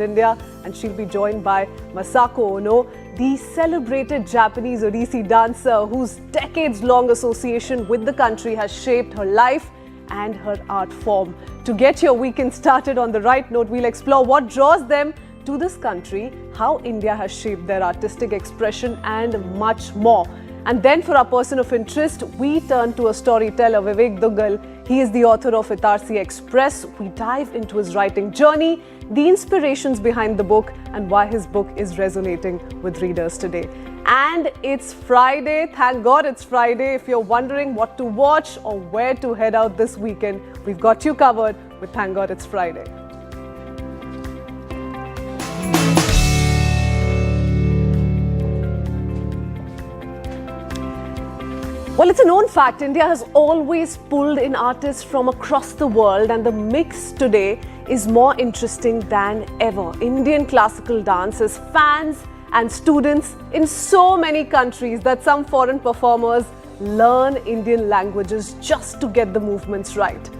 India, and she'll be joined by Masako Ono, the celebrated Japanese Odissi dancer whose decades-long association with the country has shaped her life and her art form. To get your weekend started on the right note, we'll explore what draws them to this country, how India has shaped their artistic expression, and much more. And then for our person of interest, we turn to a storyteller, Vivek Duggal. He is the author of Itarsi Express. We dive into his writing journey, the inspirations behind the book, and why his book is resonating with readers today. And it's Friday. Thank God it's Friday. If you're wondering what to watch or where to head out this weekend, we've got you covered with Thank God It's Friday. Well, it's a known fact, India has always pulled in artists from across the world, and the mix today is more interesting than ever. Indian classical dance has fans and students in so many countries that some foreign performers learn Indian languages just to get the movements right.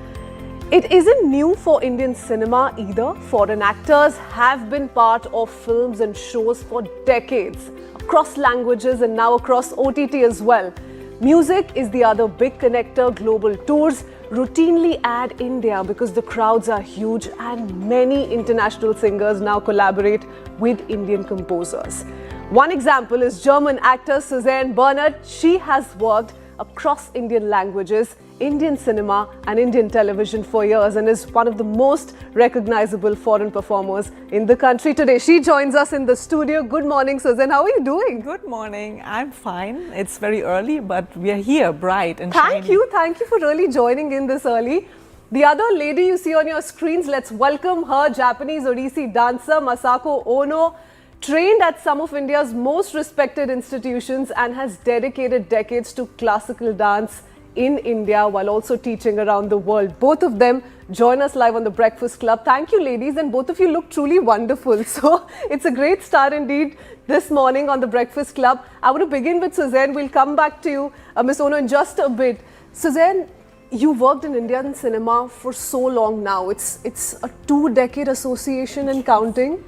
It isn't new for Indian cinema either. Foreign actors have been part of films and shows for decades, across languages and now across OTT as well. Music is the other big connector. Global tours routinely add India because the crowds are huge, and many international singers now collaborate with Indian composers. One example is German actor Susanne Bernhardt. She has worked across Indian languages, Indian cinema and Indian television for years, and is one of the most recognizable foreign performers in the country today. She joins us in the studio. Good morning, Susanne. How are you doing? Good morning. I'm fine. It's very early, but we are here, bright and shiny. Thank you for really joining in this early. The other lady you see on your screens, let's welcome her, Japanese Odissi dancer Masako Ono, trained at some of India's most respected institutions and has dedicated decades to classical dance in India while also teaching around the world. Both of them join us live on the Breakfast Club. Thank you, ladies, and both of you look truly wonderful. So it's a great start indeed this morning on the Breakfast Club. I want to begin with Susanne. We'll come back to you, Miss Ono, in just a bit. Susanne, you worked in Indian cinema for so long now. It's a 2-decade association and counting.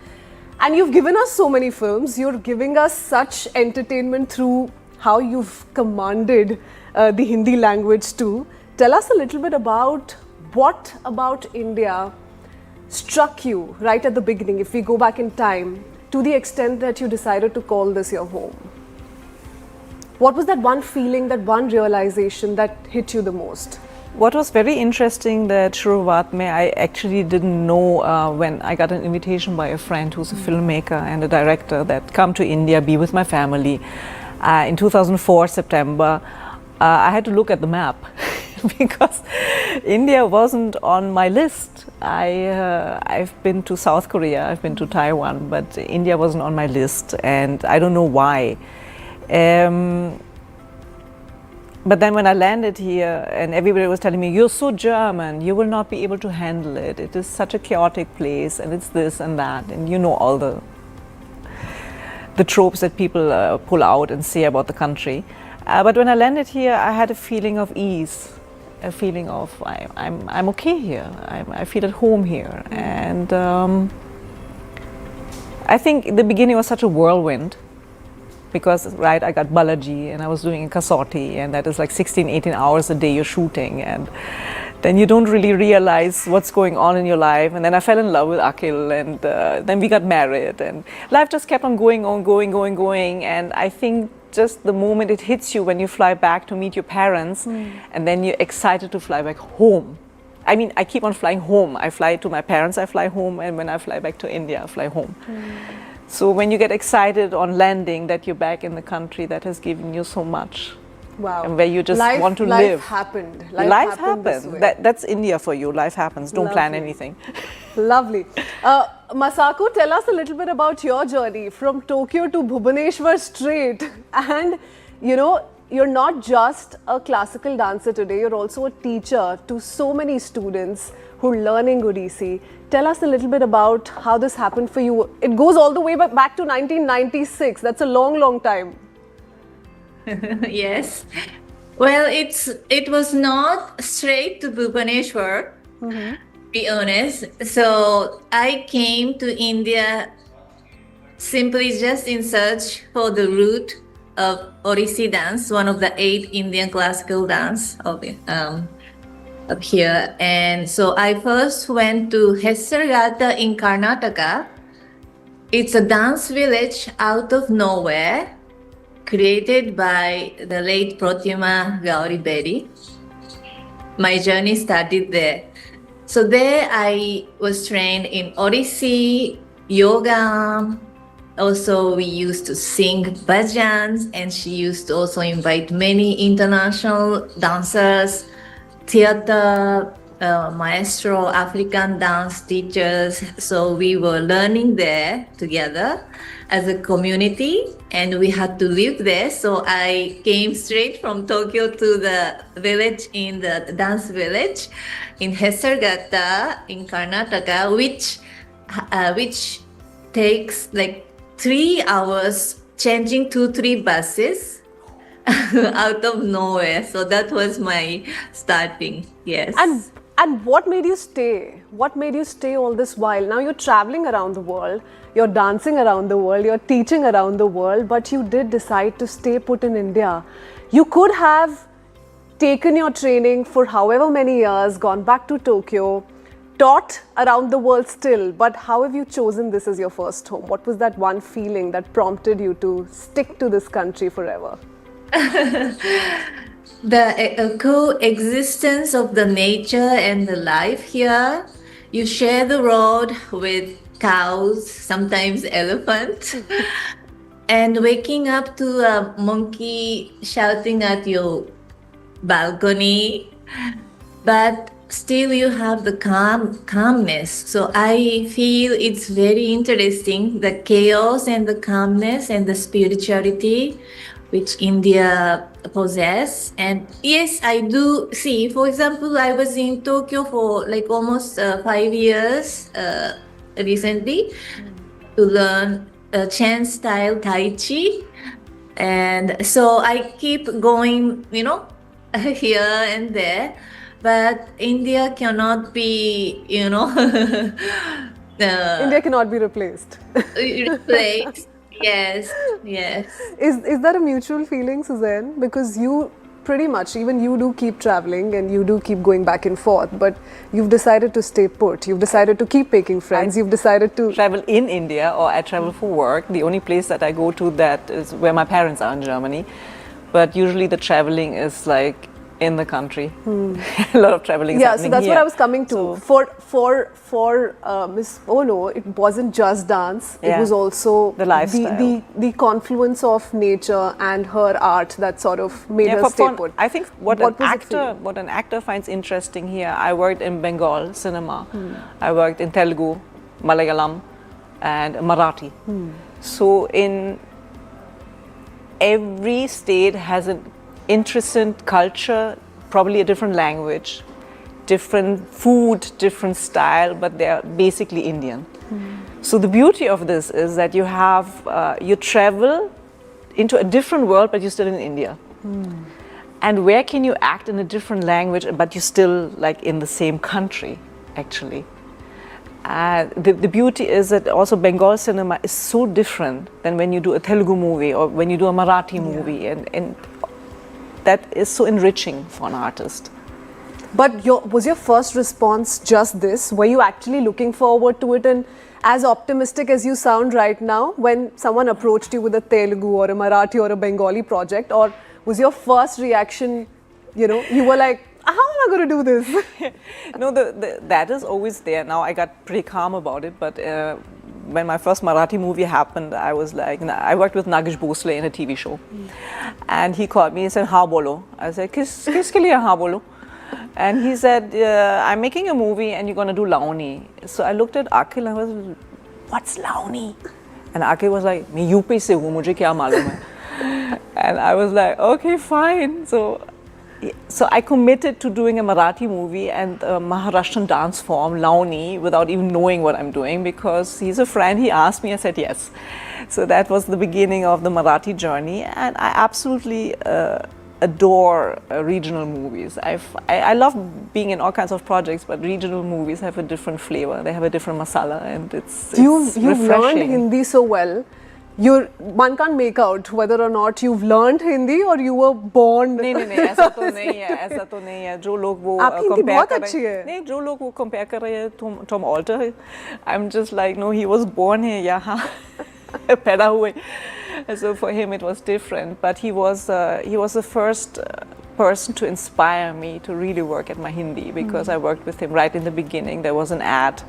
And you've given us so many films. You're giving us such entertainment through how you've commanded the Hindi language too. Tell us a little bit about what about India struck you right at the beginning, if we go back in time, to the extent that you decided to call this your home. What was that one feeling, that one realization that hit you the most? What was very interesting that Shuruvat mein, I actually didn't know when I got an invitation by a friend who's a filmmaker and a director that come to India, be with my family. In 2004, September, I had to look at the map because India wasn't on my list. I've been to South Korea, I've been to Taiwan, but India wasn't on my list, and I don't know why. But then when I landed here and everybody was telling me, you're so German, you will not be able to handle it. It is such a chaotic place, and it's this and that, and you know all the tropes that people pull out and say about the country. But when I landed here, I had a feeling of ease, a feeling of I'm okay here. I feel at home here, and I think the beginning was such a whirlwind. Because, right, I got Balaji and I was doing a Kasauti, and that is like 16, 18 hours a day you're shooting, and then you don't really realize what's going on in your life. And then I fell in love with Akhil, and then we got married, and life just kept on going. And I think just the moment it hits you when you fly back to meet your parents, and then you're excited to fly back home. I mean, I keep on flying home. I fly to my parents, I fly home, and when I fly back to India, I fly home. So when you get excited on landing that you're back in the country that has given you so much, wow, and where you just want to live. Life happened. That's India for you. Life happens. Don't plan anything. Lovely. Masako, tell us a little bit about your journey from Tokyo to Bhubaneswar straight. And you know, you're not just a classical dancer today, you're also a teacher to so many students who are learning Odissi. Tell us a little bit about how this happened for you. It goes all the way back to 1996. That's a long time. Yes. Well, it was not straight to Bhubaneswar. be honest. So I came to India simply just in search for the root of Odissi dance, one of the 8 Indian classical dance up here. And so I first went to Hessargata in Karnataka. It's a dance village out of nowhere, created by the late Protima Gauri Bedi. My journey started there. So there I was trained in Odissi, yoga. Also, we used to sing bhajans, and she used to also invite many international dancers, theater maestro, African dance teachers. So we were learning there together as a community, and we had to live there. So I came straight from Tokyo to the village, in the dance village in Hessargata in Karnataka, which takes like 3 hours changing 2-3 buses out of nowhere. So that was my starting. Yes. And what made you stay? What made you stay all this while? Now you're traveling around the world, you're dancing around the world, you're teaching around the world, but you did decide to stay put in India. You could have taken your training for however many years, gone back to Tokyo, taught around the world still, but how have you chosen this as your first home? What was that one feeling that prompted you to stick to this country forever? The coexistence of the nature and the life here. You share the road with cows, sometimes elephants, and waking up to a monkey shouting at your balcony, but still you have the calmness. So I feel it's very interesting, the chaos and the calmness and the spirituality which India possess. And yes, I do see, for example, I was in Tokyo for like almost 5 years recently to learn Chen style Tai Chi. And so I keep going, here and there. But India cannot be, India cannot be replaced. replaced. Yes, yes. Is that a mutual feeling, Suzanne? Because you pretty much, even you do keep traveling and you do keep going back and forth, but you've decided to stay put. You've decided to keep making friends. You've decided to travel in India, or I travel for work. The only place that I go to that is where my parents are in Germany. But usually the traveling is like in the country. A lot of traveling is happening so that's here. what I was coming to. For Miss Ono, it wasn't just dance. It was also the lifestyle, the confluence of nature and her art that sort of made her stay put. I think what an actor finds interesting here. I worked in Bengal cinema. I worked in Telugu, Malayalam, and Marathi. So in every state has an interesting culture, probably a different language, different food, different style, but they're basically Indian. So the beauty of this is that you have, you travel into a different world, but you're still in India. And where can you act in a different language, but you're still like in the same country, actually. The beauty is that also Bengal cinema is so different than when you do a Telugu movie or when you do a Marathi movie, and that is so enriching for an artist. But was your first response just this? Were you actually looking forward to it, and as optimistic as you sound right now, when someone approached you with a Telugu or a Marathi or a Bengali project, or was your first reaction, you were like, how am I going to do this? No, that is always there. Now I got pretty calm about it, but when my first Marathi movie happened, I was like, I worked with Nagesh Bhosle in a TV show. And he called me and said, "Haan bolo." I said, Kiske liye haan bolo? And he said, I'm making a movie and you're going to do Launi. So I looked at Akhil and I was like, what's Launi? And Akhil was like, "Main UP se hu, mujhe kya malum hai?" And I was like, okay, fine. So I committed to doing a Marathi movie and a Maharashtrian dance form, Launi, without even knowing what I'm doing, because he's a friend. He asked me, I said yes. So that was the beginning of the Marathi journey, and I absolutely adore regional movies. I love being in all kinds of projects, but regional movies have a different flavor. They have a different masala, and it's You've learned refreshing. Hindi so well. One can't make out whether or not you've learned Hindi or you were born. नहीं ऐसा तो नहीं है, ऐसा तो नहीं है. जो लोग वो आपकी हिंदी compare बहुत कर अच्छी रहे है. नहीं, जो लोग वो compare कर रहे हैं Tom Alter, I'm just like, no, he was born here, यहाँ पैदा हुए. So for him it was different, but he was the first person to inspire me to really work at my Hindi, because I worked with him right in the beginning. There was an ad,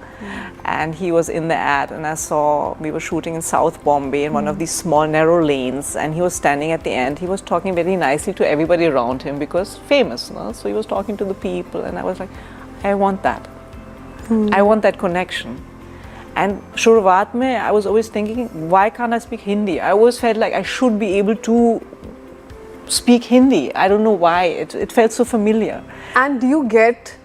and he was in the ad, and I saw we were shooting in South Bombay in one of these small narrow lanes, and he was standing at the end. He was talking very nicely to everybody around him because famous, no? So he was talking to the people, and I was like, I want that. I want that connection. And शुरुआत में I was always thinking, why can't I speak Hindi? I always felt like I should be able to speak Hindi. I don't know why. It felt so familiar. And do you get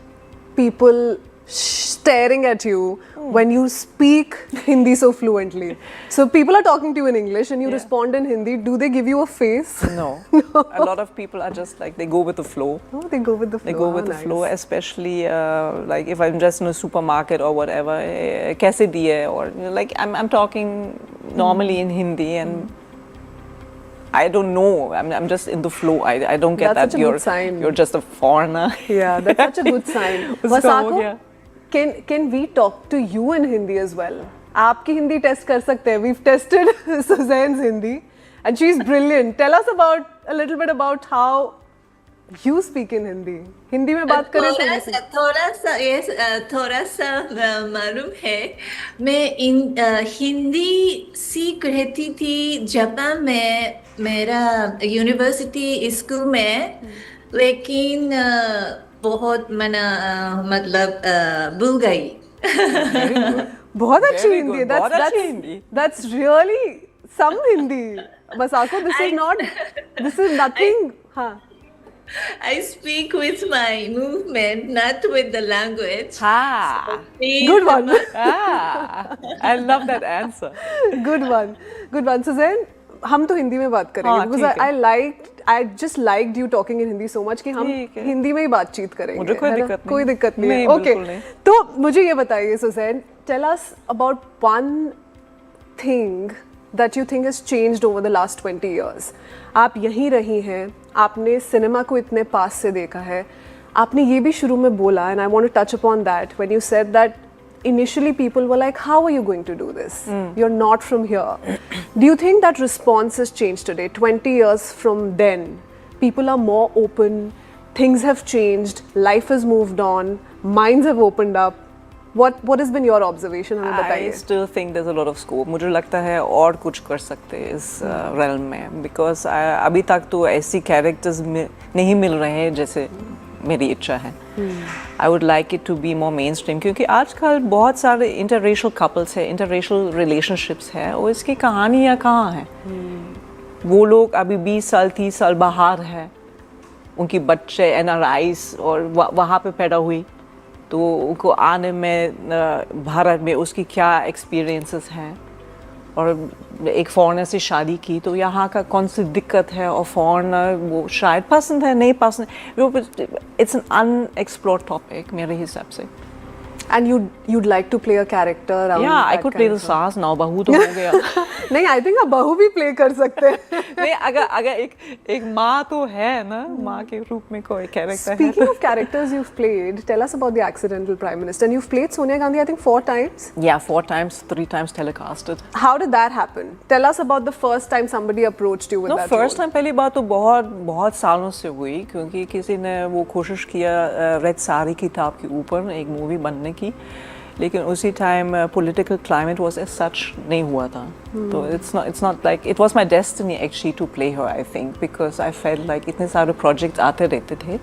people staring at you when you speak Hindi so fluently? So people are talking to you in English and you respond in Hindi. Do they give you a face? No. A lot of people are just like, they go with the flow. Oh, they go with the flow. They go with the flow, especially like if I'm just in a supermarket or whatever, kaise diye, or you know, like I'm talking normally in Hindi, and I don't know. I'm just in the flow. I don't get That's that such a good sign. you're just a foreigner. Yeah, that's such a good sign. Masako, can we talk to you in Hindi as well? आपकी Hindi test कर सकते हैं. We've tested Suzanne's Hindi, and she's brilliant. Tell us a little bit about how you speak in Hindi. Hindi में बात करें थोड़ा सा मालूम है. मैं हिंदी सीख रही थी जापान में, मेरा यूनिवर्सिटी स्कूल में, लेकिन बहुत मतलब भूल गई. बहुत अच्छी हिंदी है. That's really some Hindi. Masako, this is nothing. हाँ. I speak with my movement, not with the language. Ah, good one. I love that answer. Good one. Suzanne, हम तो हिंदी में बात करेंगे because I just liked you talking in Hindi so much कि हम हिंदी में ही बातचीत करेंगे. मुझे कोई दिक्कत नहीं है. Okay. तो मुझे ये बताइए Suzanne, tell us about one thing that you think has changed over the last 20 years. आप यहीं रही हैं, आपने सिनेमा को इतने पास से देखा है, आपने ये भी शुरू में बोला, and I want to touch upon that, when you said that initially people were like, how are you going to do this? You're not from here. Do you think that response has changed today? 20 years from then, people are more open, things have changed, life has moved on, minds have opened up. What has been your observation? हमें बताइए. I still think there's a lot of scope. मुझे लगता है और कुछ कर सकते हैं इस realm में, because अभी तक तो ऐसी characters नहीं मिल रहे हैं जैसे मेरी इच्छा है. I would like it to be more mainstream, क्योंकि आजकल बहुत सारे interracial couples हैं, interracial relationships हैं, और इसकी कहानियाँ कहाँ हैं? वो लोग अभी 20 साल 30 साल बाहर हैं, उनकी बच्चे NRIs और वहाँ पे पैदा हुई, तो उनको आने में भारत में उसकी क्या एक्सपीरियंसेस हैं, और एक फॉरेनर से शादी की तो यहाँ का कौन सी दिक्कत है, और फॉरेनर वो शायद पसंद है नहीं पसंद. इट्स एन अनएक्सप्लोर्ड टॉपिक मेरे हिसाब से. And you'd like to play a character around. Yeah, I could play the सास now, बहू तो हो गया. नहीं, I think आप बहू भी play कर सकते हैं. नहीं, अगर एक माँ तो है ना, माँ के रूप में कोई character है. Speaking of characters you've played, tell us about the accidental prime minister. And you've played Sonia Gandhi, I think 4 times. Yeah, 4 times, 3 times telecasted. How did that happen? Tell us about the first time somebody approached you with that role. First time पहली बात तो बहुत सालों से हुई, क्योंकि किसी ने वो कोशिश किया रेड साड़ी किताब के ऊपर एक मूवी बनने की, लेकिन उसी time political climate was as such नहीं हुआ था. तो it's not like it was my destiny actually to play her, I think, because I felt like इतने सारे projects आते रहते थे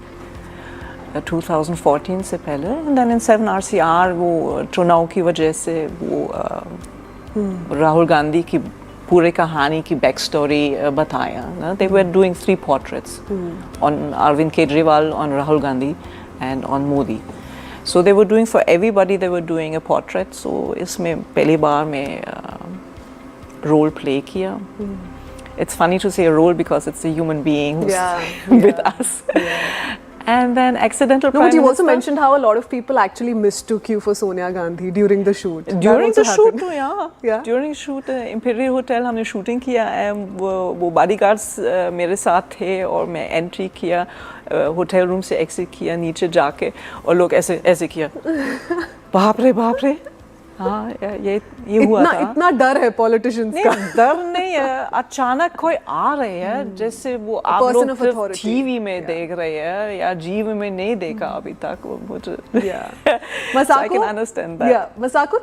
2014 से पहले, and then in 7RCR वो चुनाव की वजह से वो राहुल गांधी की पूरे कहानी की बैक स्टोरी बताया ना. They were doing 3 portraits on Arvind Kejriwal, on Rahul Gandhi, and on Modi. So they were doing for everybody, they were doing a portrait. So इसमें पहली बार मैं role play किया. it's funny to say a role because it's a human being who's Yeah, with yeah, us. And then accidental No, Prime but you also Minister. mentioned how a lot of people actually mistook you for Sonia Gandhi during the shoot. That During also the shoot, happened. yeah. Yeah. During shoot, Imperial Hotel हमने shooting किया है, वो bodyguards मेरे साथ थे और मैं entry किया, hotel room से exit किया नीचे जाके और लोग ऐसे ऐसे किया, बाप रे, हाँ ये हुआ था. इतना डर है politicians का. नहीं डर नहीं है, अचानक कोई आ रहे हैं जैसे वो आप person लोग of सिर्फ authority. टीवी में देख रहे हैं या जीव में नहीं देखा अभी तक वो मुझे. Yeah. So I can understand that. Yeah, Masako,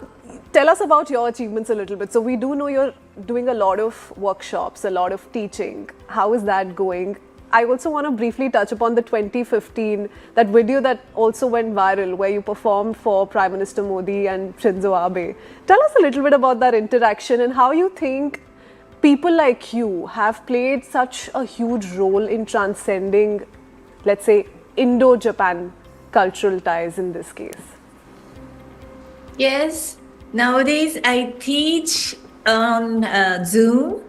tell us about your achievements a little bit. So we do know you're doing a lot of workshops, a lot of teaching. How is that going? I also want to briefly touch upon the 2015, that video that also went viral where you performed for Prime Minister Modi and Shinzo Abe. Tell us a little bit about that interaction and how you think people like you have played such a huge role in transcending, let's say, Indo-Japan cultural ties in this case. Yes, nowadays I teach on Zoom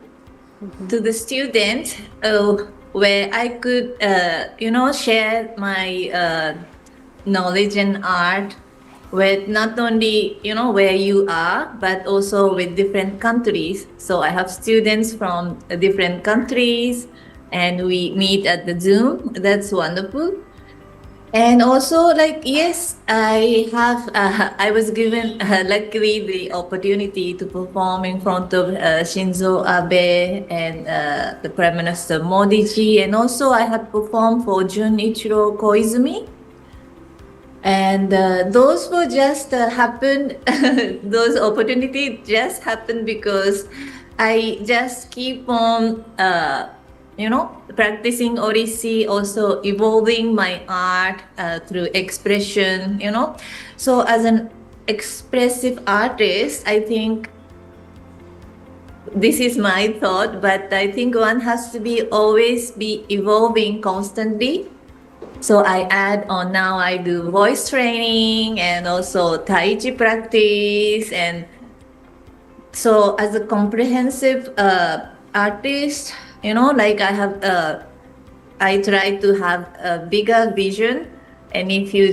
to the students where I could, share my knowledge and art with not only, where you are, but also with different countries. So I have students from different countries and we meet at the Zoom. That's wonderful. And also, yes, I was given luckily the opportunity to perform in front of Shinzo Abe and the Prime Minister Modi ji, and also I had performed for Junichiro Koizumi. And those were just happened, those opportunities just happened because I just keep on practicing Odissi, also evolving my art through expression, So as an expressive artist, I think this is my thought, but I think one has to always be evolving constantly. So I add on now, I do voice training and also Tai Chi practice. And so as a comprehensive artist, I try to have a bigger vision. And if you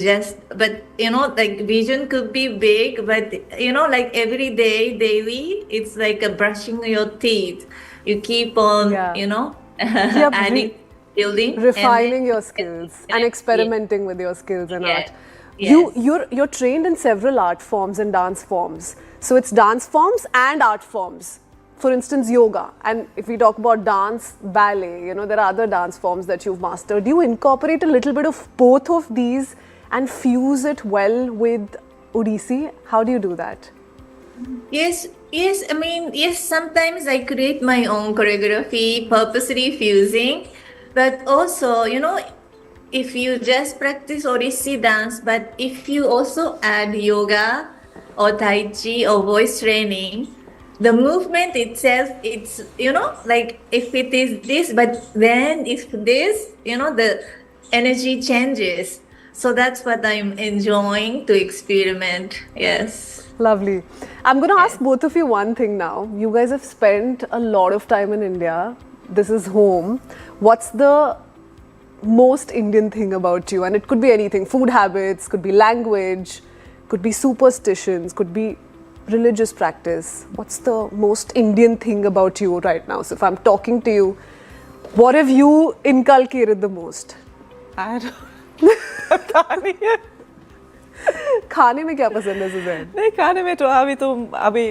vision could be big, but every day, daily, it's like a brushing your teeth. You keep on, adding, building, refining your skills and experimenting with your skills and art. Yes. You're trained in several art forms and dance forms. So it's dance forms and art forms. For instance, yoga. And if we talk about dance, ballet, there are other dance forms that you've mastered. Do you incorporate a little bit of both of these and fuse it well with Odissi? How do you do that? Yes. Sometimes I create my own choreography, purposely fusing. But also, if you just practice Odissi dance, but if you also add yoga or Tai Chi or voice training, the movement itself, it's, if it is this, but then if this, the energy changes. So that's what I'm enjoying to experiment. Yes. Lovely. I'm going to ask both of you one thing now. You guys have spent a lot of time in India. This is home. What's the most Indian thing about you? And it could be anything. Food habits, could be language, could be superstitions, could be religious practice. What's the most Indian thing about you right now? So if I'm talking to you, what have you inculcated the most? I don't खाने में क्या पसंद है Suzanne? नहीं खाने में तो अभी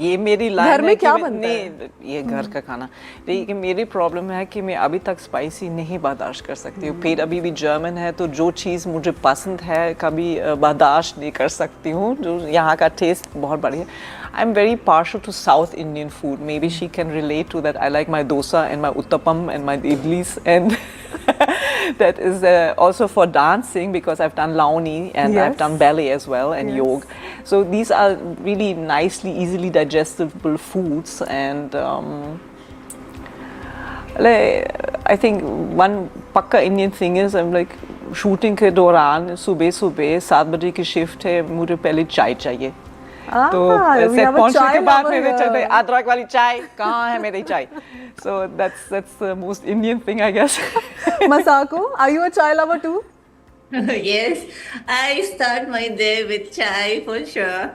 ये मेरी लाइन घर में क्या बनता है? नहीं ये घर का खाना, लेकिन मेरी प्रॉब्लम है कि मैं अभी तक स्पाइसी नहीं बर्दाश्त कर सकती हूँ. पेट अभी भी जर्मन है तो जो चीज़ मुझे पसंद है कभी बर्दाश्त नहीं कर सकती हूँ. जो यहाँ का टेस्ट बहुत बढ़िया. I am very partial to South Indian food. Maybe she can relate to that. I like my dosa and my uttapam and my idlis and that is also for dancing because I've done Launi and I've done ballet as well and yoga. So these are really nicely, easily digestible foods and I think one pakka Indian thing is I'm like shooting के दौरान सुबह 7 बजे की shift है मुझे पहले चाय चाहिए. तो we सेट have a पहुंचने chai के बाद lover मैंने here. अदरक वाली चाय कहाँ है मेरी चाय. So that's the most Indian thing, I guess. Masako, are you a chai lover too? Yes, I start my day with chai for sure.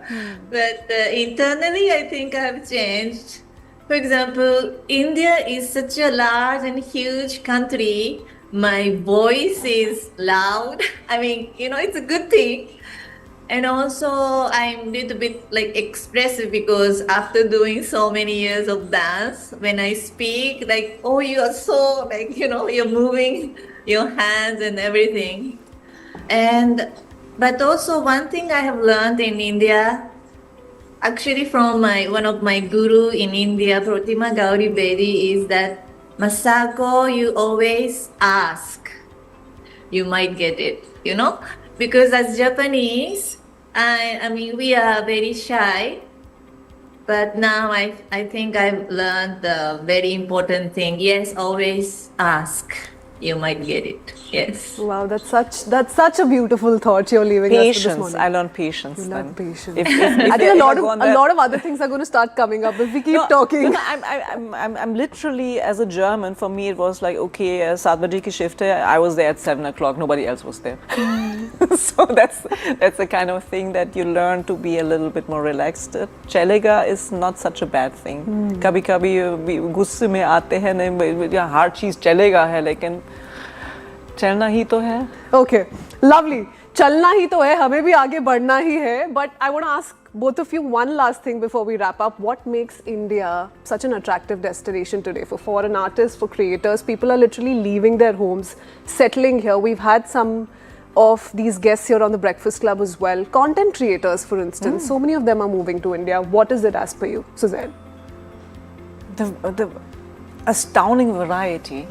But internally, I think I have changed. For example, India is such a large and huge country. My voice is loud. I mean, it's a good thing. And also, I'm a little bit like expressive because after doing so many years of dance, when I speak, like, oh, you are so, like, you're moving your hands and everything. But also one thing I have learned in India, actually from one of my guru in India, Protima Gauri Bedi, is that Masako, you always ask. You might get it, because as Japanese, I mean we are very shy. But now I think I've learned the very important thing. Yes, always ask. You might get it. Yes. Wow, that's such a beautiful thought you're leaving us with this Patience. morning. I learned patience. You then. learned patience. If I think if a I go on that- lot of other things are going to start coming up if we keep talking. No, I'm literally, as a German, for me it was like, okay, 7 baje ki shift hai, I was there at 7 o'clock, nobody else was there. So that's the kind of thing that you learn to be a little bit more relaxed. Chalega is not such a bad thing. Kabhi kabhi गुस्से में आते हैं नहीं, हर चीज चलेगा है, लेकिन चलना ही तो है. Okay, lovely. चलना ही तो है, हमें भी आगे बढ़ना ही है. But I want to ask both of you one last thing before we wrap up. What makes India such an attractive destination today for foreign artists, for creators? People are literally leaving their homes, settling here. We've had some of these guests here on the Breakfast Club as well. Content creators, for instance, so many of them are moving to India. What is it as per you, Suzanne? The astounding variety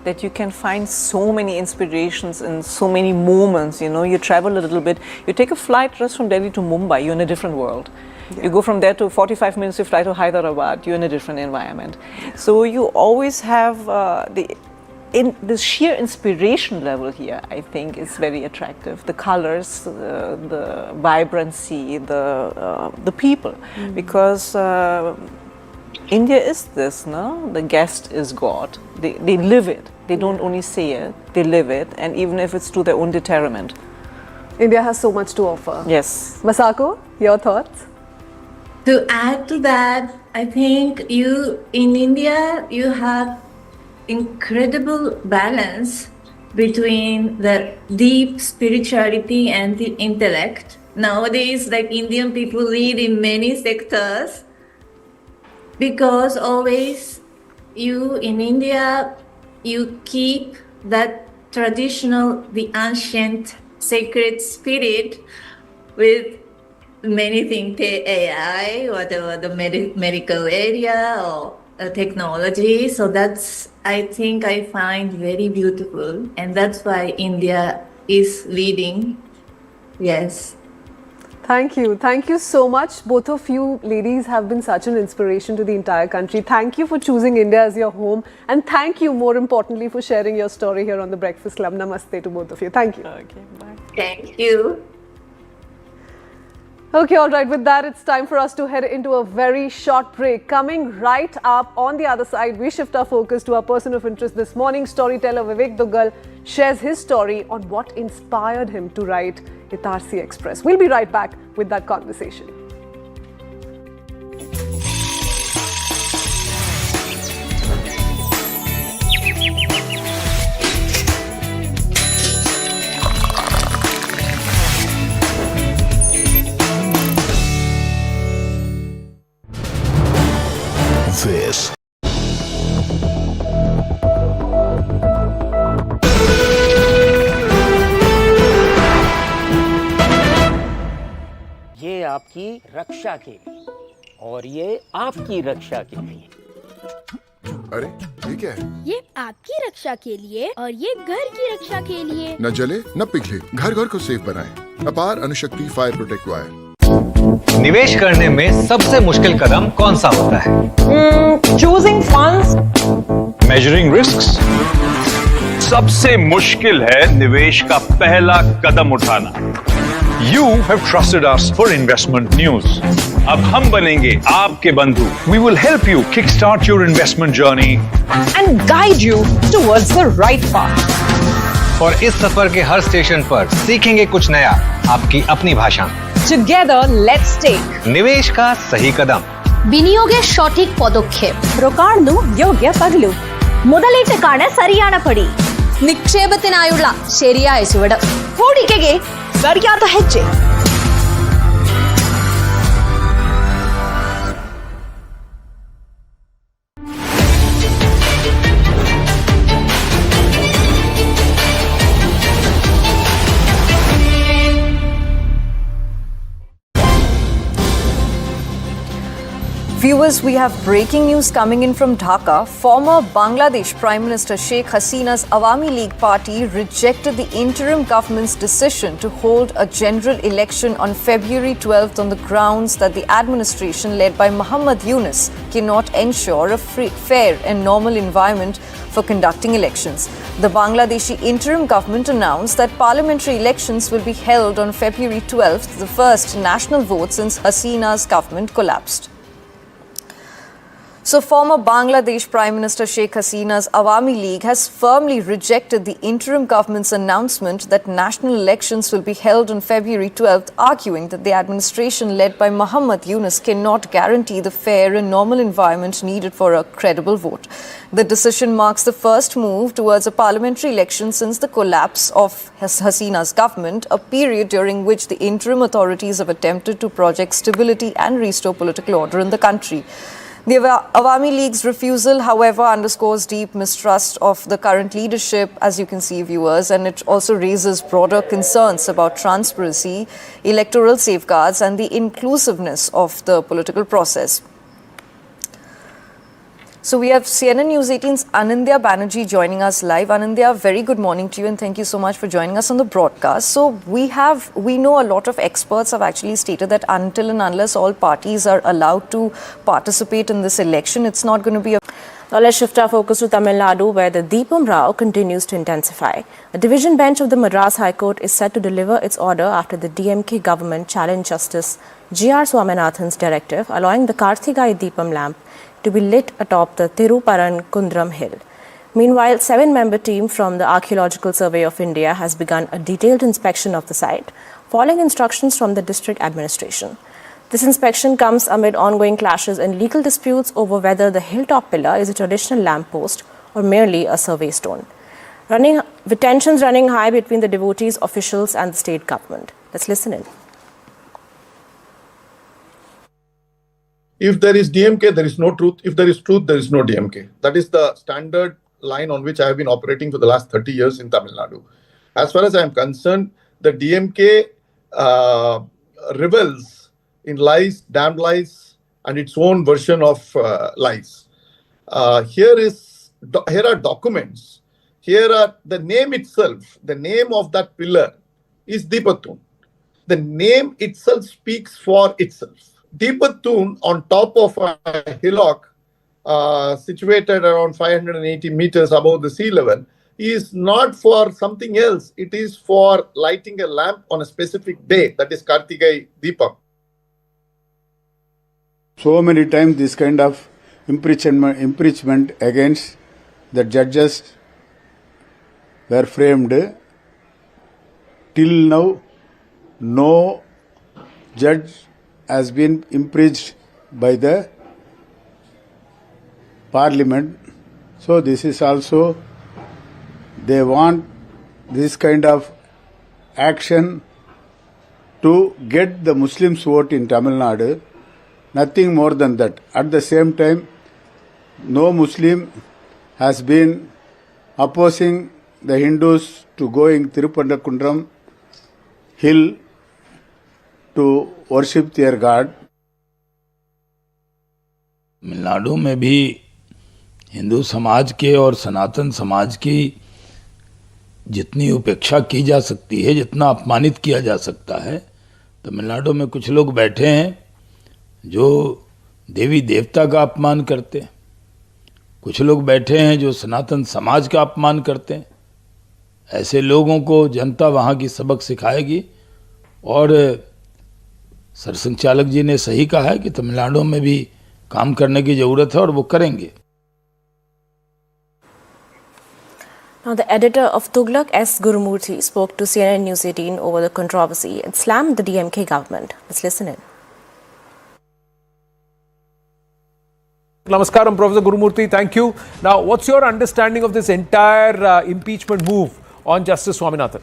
that you can find so many inspirations in so many moments. You travel a little bit, you take a flight just from Delhi to Mumbai, you're in a different world. You go from there to 45 minutes, you fly to Hyderabad, you're in a different environment. So you always have the sheer inspiration level here, I think, is very attractive. The colors, the vibrancy, the people, because India is this, no? The guest is God. They live it. They don't only say it, they live it, and even if it's to their own detriment. India has so much to offer. Yes. Masako, your thoughts? To add to that, I think in India, you have incredible balance between the deep spirituality and the intellect. Nowadays, like Indian people lead in many sectors because always in India, you keep that traditional, the ancient sacred spirit with many things, AI, whatever the medical area or technology. So that's, I think I find very beautiful. And that's why India is leading. Yes. Thank you. Thank you so much. Both of you ladies have been such an inspiration to the entire country. Thank you for choosing India as your home. And thank you, more importantly, for sharing your story here on the Breakfast Club. Namaste to both of you. Thank you. Okay, bye. Thank you. Okay, all right. With that, it's time for us to head into a very short break. Coming right up on the other side, we shift our focus to our person of interest this morning. Storyteller Vivek Dugal shares his story on what inspired him to write Itarsi Express. We'll be right back with that conversation. This ये आपकी रक्षा के लिए और ये आपकी रक्षा के लिए। अरे ये क्या है? ये आपकी रक्षा के लिए और ये घर की रक्षा के लिए। न जले न पिघले, घर घर को सेफ बनाएं। अपार अणुशक्ति फायर प्रोटेक्ट वायर। निवेश करने में सबसे मुश्किल कदम कौन सा होता है? Choosing funds. Measuring risks. सबसे मुश्किल है निवेश का पहला कदम उठाना। You have trusted us for investment news. अब हम बनेंगे आपके बंधु. We will help you kickstart your investment journey and guide you towards the right path. और इस सफर के हर स्टेशन पर सीखेंगे कुछ नया आपकी अपनी भाषा में. Together, let's take निवेश का सही कदम. വിനിയോഗ സঠিক പദക്ഷേপ റൊക്കാർന്നു യോഗ്യ പഗലു. മുതലീട്ടുകാണ് സരിയാന പടി നിക്ഷേപത്തിനായുള്ള ശരിയായ ചുവട് ಹೂಡಿಕೆಗೆ ಸರಿಯಾದ ಹೆಜ್ಜೆ. Viewers, we have breaking news coming in from Dhaka. Former Bangladesh Prime Minister Sheikh Hasina's Awami League party rejected the interim government's decision to hold a general election on February 12th on the grounds that the administration led by Muhammad Yunus cannot ensure a free, fair and normal environment for conducting elections. The Bangladeshi interim government announced that parliamentary elections will be held on February 12th, the first national vote since Hasina's government collapsed. So, former Bangladesh Prime Minister Sheikh Hasina's Awami League has firmly rejected the interim government's announcement that national elections will be held on February 12th, arguing that the administration led by Muhammad Yunus cannot guarantee the fair and normal environment needed for a credible vote. The decision marks the first move towards a parliamentary election since the collapse of Hasina's government, a period during which the interim authorities have attempted to project stability and restore political order in the country. The Awami League's refusal, however, underscores deep mistrust of the current leadership, as you can see, viewers, and it also raises broader concerns about transparency, electoral safeguards, and the inclusiveness of the political process. So we have CNN News 18's Anindya Banerjee joining us live. Anindya, very good morning to you and thank you so much for joining us on the broadcast. So we know a lot of experts have actually stated that until and unless all parties are allowed to participate in this election, it's not going to be a... Now let's shift our focus to Tamil Nadu, where the Deepam Rao continues to intensify. A division bench of the Madras High Court is set to deliver its order after the DMK government challenged Justice G.R. Swaminathan's directive, allowing the Karthigai Deepam lamp to be lit atop the Thiruparan-Kundram hill. Meanwhile, 7-member team from the Archaeological Survey of India has begun a detailed inspection of the site, following instructions from the district administration. This inspection comes amid ongoing clashes and legal disputes over whether the hilltop pillar is a traditional lamp post or merely a survey stone. With tensions running high between the devotees, officials and the state government. Let's listen in. If there is DMK, there is no truth. If there is truth, there is no DMK. That is the standard line on which I have been operating for the last 30 years in Tamil Nadu. As far as I am concerned, the DMK revels in lies, damned lies, and its own version of lies. Here are documents. Here are the name itself. The name of that pillar is Deepatun. The name itself speaks for itself. Deepatun on top of a hillock situated around 580 meters above the sea level is not for something else. It is for lighting a lamp on a specific day, that is Kartigai Deepam. So many times this kind of impeachment against the judges were framed. Till now, no judge has been impeached by the parliament. So this is also, they want this kind of action to get the Muslims vote in Tamil Nadu. Nothing more than that. At the same time, no Muslim has been opposing the Hindus to going Thiruparan-Kundram hill to worship their God. Tamil Nadu में भी हिंदू समाज के और सनातन समाज की जितनी उपेक्षा की जा सकती है, जितना अपमानित किया जा सकता है, तमिलनाडु में कुछ लोग बैठे हैं जो देवी देवता का अपमान करते हैं, कुछ लोग बैठे हैं जो सनातन समाज का अपमान करते हैं। ऐसे लोगों को जनता वहाँ की सबक सिखाएगी और सरसंघचालक जी ने सही कहा है कि तमिलनाडु में भी काम करने की जरूरत है और वो करेंगे. Now, the editor of Tughlaq S. Gurumurthy spoke to CNN News 18 over the controversy and slammed the DMK government. Let's listen in. Namaskaram, Professor Gurumurthy. Thank you. Now, what's your understanding of this entire impeachment move on Justice Swaminathan?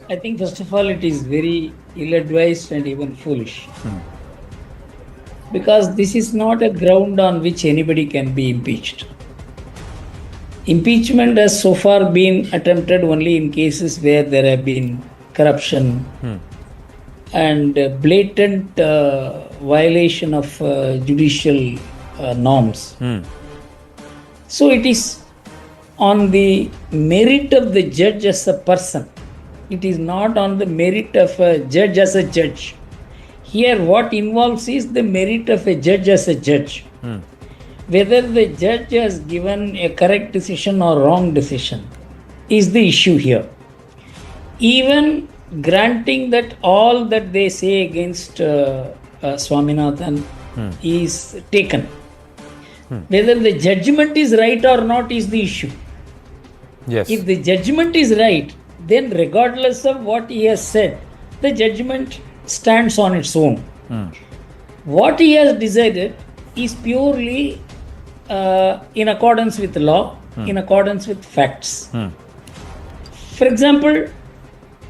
I think, first of all, it is very ill-advised and even foolish. Because this is not a ground on which anybody can be impeached. Impeachment has so far been attempted only in cases where there have been corruption and blatant violation of judicial norms. So it is on the merit of the judge as a person. It is not on the merit of a judge as a judge. Here what involves is the merit of a judge as a judge. Whether the judge has given a correct decision or wrong decision is the issue here. Even granting that all that they say against Swaminathan is taken. Whether the judgment is right or not is the issue. Yes. If the judgment is right, then regardless of what he has said, the judgment stands on its own. What he has decided is purely in accordance with law, in accordance with facts. For example,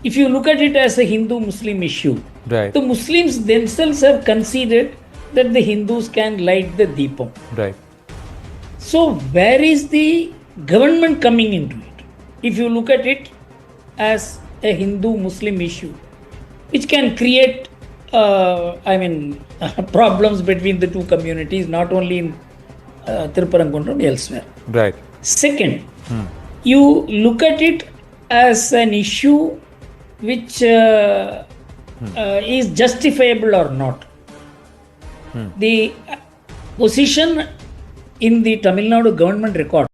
if you look at it as a Hindu-Muslim issue, Right. the Muslims themselves have conceded that the Hindus can light the Deepam. Right. So where is the government coming into it? If you look at it as a Hindu-Muslim issue, which can create problems between the two communities, not only in Tirupparankunram, elsewhere. Right. Second, you look at it as an issue which is justifiable or not. The position in the Tamil Nadu government record.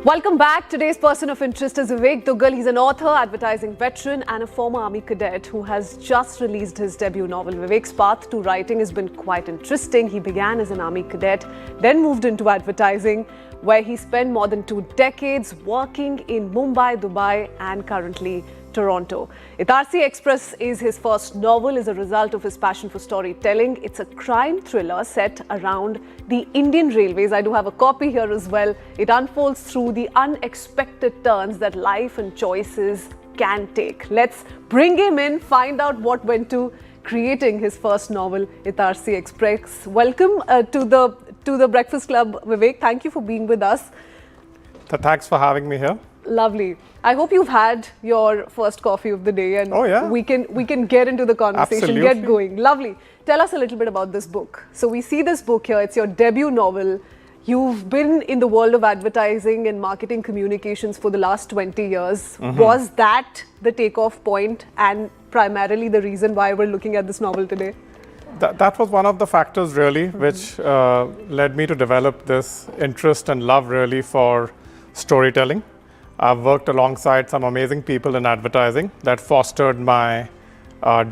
Welcome back. Today's person of interest is Vivek Duggal. He's an author, advertising veteran and a former army cadet who has just released his debut novel. Vivek's path to writing has been quite interesting. He began as an army cadet, then moved into advertising, where he spent more than 2 decades working in Mumbai, Dubai and currently Toronto. Itarsi Express is his first novel as a result of his passion for storytelling. It's a crime thriller set around the Indian Railways. I do have a copy here as well. It unfolds through the unexpected turns that life and choices can take. Let's bring him in, find out what went to creating his first novel, Itarsi Express. Welcome to the Breakfast Club, Vivek. Thank you for being with us. Thanks for having me here. Lovely. I hope you've had your first coffee of the day and we can get into the conversation, Absolutely. get going. Lovely. Tell us a little bit about this book. So we see this book here, it's your debut novel. You've been in the world of advertising and marketing communications for the last 20 years. Was that the takeoff point and primarily the reason why we're looking at this novel today? That was one of the factors really which led me to develop this interest and love really for storytelling. I've worked alongside some amazing people in advertising that fostered my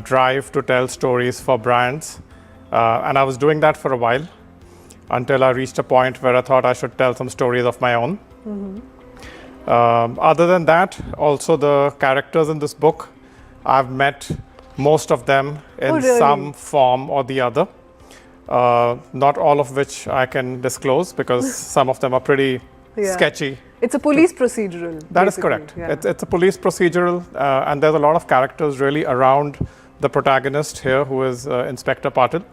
drive to tell stories for brands. And I was doing that for a while until I reached a point where I thought I should tell some stories of my own. Other than that, also the characters in this book, I've met most of them in some form or the other. Not all of which I can disclose because some of them are pretty sketchy. It's a police procedural. That is correct. Yeah. It's a police procedural and there's a lot of characters really around the protagonist here who is Inspector Patil.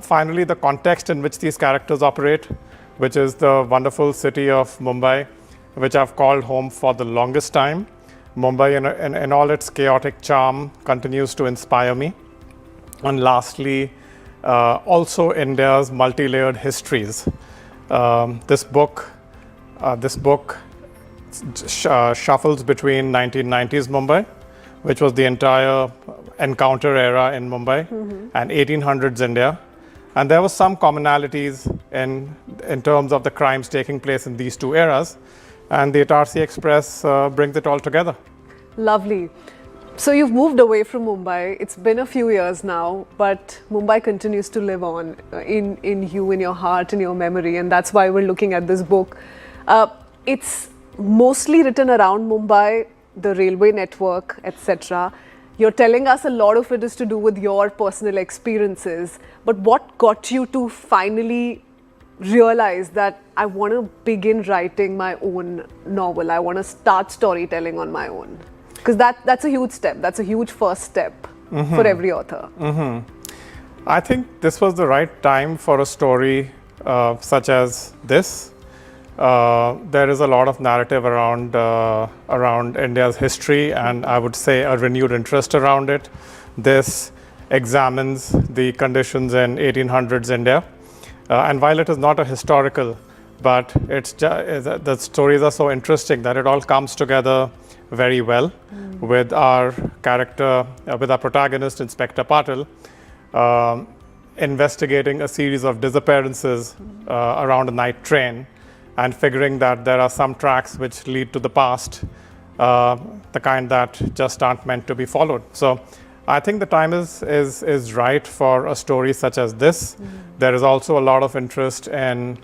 Finally, the context in which these characters operate, which is the wonderful city of Mumbai, which I've called home for the longest time. Mumbai in all its chaotic charm continues to inspire me. And lastly, also India's multi-layered histories. This book shuffles between 1990s Mumbai, which was the entire encounter era in Mumbai, and 1800s India. And there was some commonalities in terms of the crimes taking place in these two eras. And the Itarsi Express brings it all together. Lovely. So you've moved away from Mumbai. It's been a few years now, but Mumbai continues to live on in you, in your heart, in your memory, and that's why we're looking at this book. It's mostly written around Mumbai, the railway network, etc. You're telling us a lot of it is to do with your personal experiences, but what got you to finally realize that I want to begin writing my own novel? I want to start storytelling on my own. Because that's a huge step. That's a huge first step for every author. I think this was the right time for a story such as this. There is a lot of narrative around India's history, and I would say a renewed interest around it. This examines the conditions in 1800s India. And while it is not a historical, but the stories are so interesting that it all comes together very well with our character, with our protagonist, Inspector Patil, investigating a series of disappearances around a night train and figuring that there are some tracks which lead to the past, the kind that just aren't meant to be followed. So I think the time is right for a story such as this. There is also a lot of interest in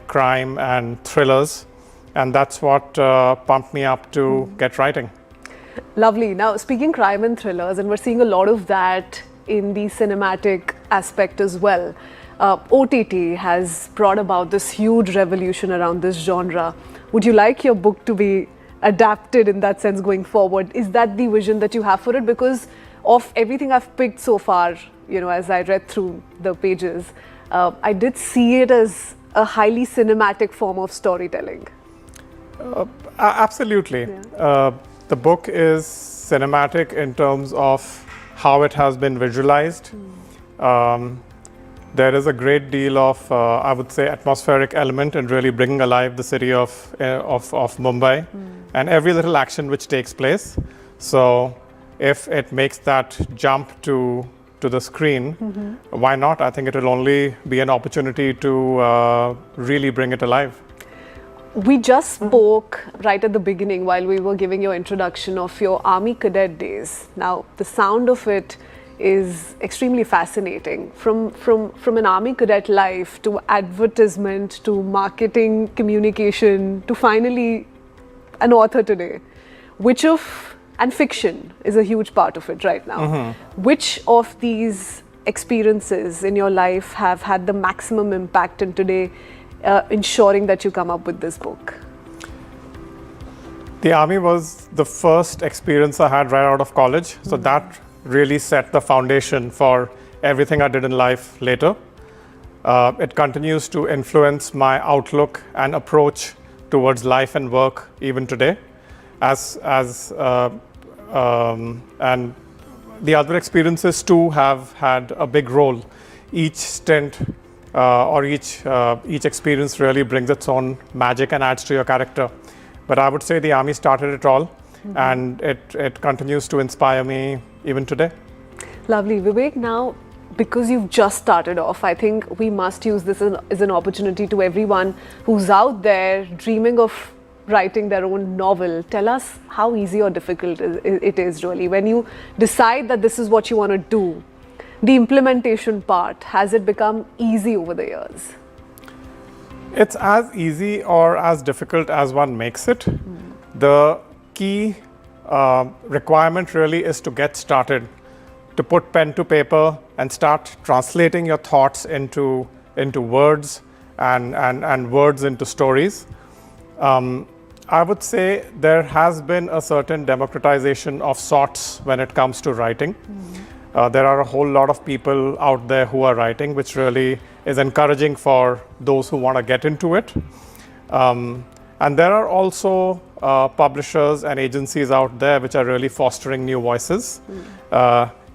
crime and thrillers, and that's what pumped me up to get writing. Lovely. Now, speaking crime and thrillers, and we're seeing a lot of that in the cinematic aspect as well. OTT has brought about this huge revolution around this genre. Would you like your book to be adapted in that sense going forward? Is that the vision that you have for it? Because of everything I've picked so far, as I read through the pages, I did see it as a highly cinematic form of storytelling. Absolutely. Yeah. The book is cinematic in terms of how it has been visualized. There is a great deal of, I would say, atmospheric element in really bringing alive the city of Mumbai and every little action which takes place. So if it makes that jump to the screen, why not? I think it will only be an opportunity to really bring it alive. We just spoke right at the beginning while we were giving your introduction of your Army cadet days. Now, the sound of it is extremely fascinating. From an Army cadet life to advertisement to marketing, communication to finally an author today. And fiction is a huge part of it right now. Which of these experiences in your life have had the maximum impact in today ensuring that you come up with this book? The Army was the first experience I had right out of college. So that really set the foundation for everything I did in life later. It continues to influence my outlook and approach towards life and work even today. And the other experiences too have had a big role. Each stint or each experience really brings its own magic and adds to your character. But I would say the Army started it all, and it continues to inspire me even today. Lovely. Vivek, now, because you've just started off, I think we must use this as an opportunity to everyone who's out there dreaming of writing their own novel. Tell us how easy or difficult it is really. When you decide that this is what you want to do, the implementation part, has it become easy over the years? It's as easy or as difficult as one makes it. The key requirement really is to get started, to put pen to paper and start translating your thoughts into words and words into stories. I would say there has been a certain democratization of sorts when it comes to writing. There are a whole lot of people out there who are writing, which really is encouraging for those who want to get into it. And there are also publishers and agencies out there which are really fostering new voices.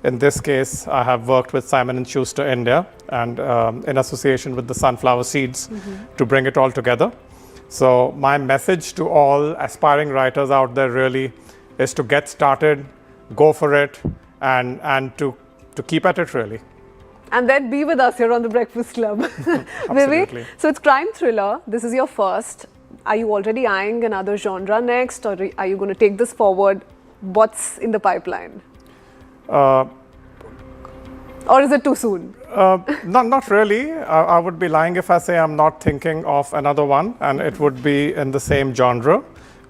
In this case, I have worked with Simon & Schuster India and in association with the Sunflower Seeds to bring it all together. So my message to all aspiring writers out there really is to get started, go for it, and to keep at it really. And then be with us here on the Breakfast Club. Vivek, so it's crime thriller. This is your first. Are you already eyeing another genre next, or are you going to take this forward? What's in the pipeline? Or is it too soon? Not really. I would be lying if I say I'm not thinking of another one, and it would be in the same genre,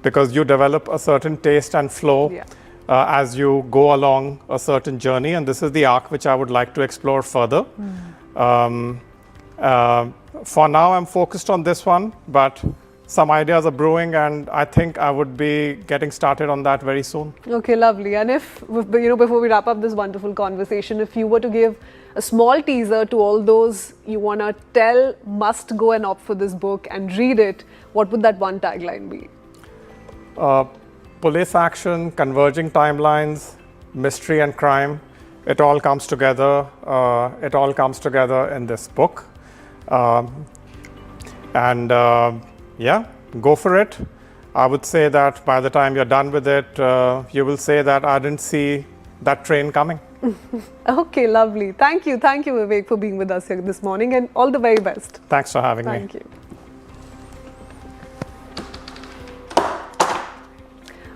because you develop a certain taste and flow as you go along a certain journey, and this is the arc which I would like to explore further. For now, I'm focused on this one, but some ideas are brewing, and I think I would be getting started on that very soon. Okay, lovely. And if, before we wrap up this wonderful conversation, if you were to give a small teaser to all those you want to tell must go and opt for this book and read it, what would that one tagline be? Police action, converging timelines, mystery and crime, it all comes together. It all comes together in this book. Yeah, go for it. I would say that by the time you're done with it, you will say that I didn't see that train coming. Okay, lovely. Thank you, Vivek, for being with us here this morning, and all the very best. Thanks for having me. Thank you.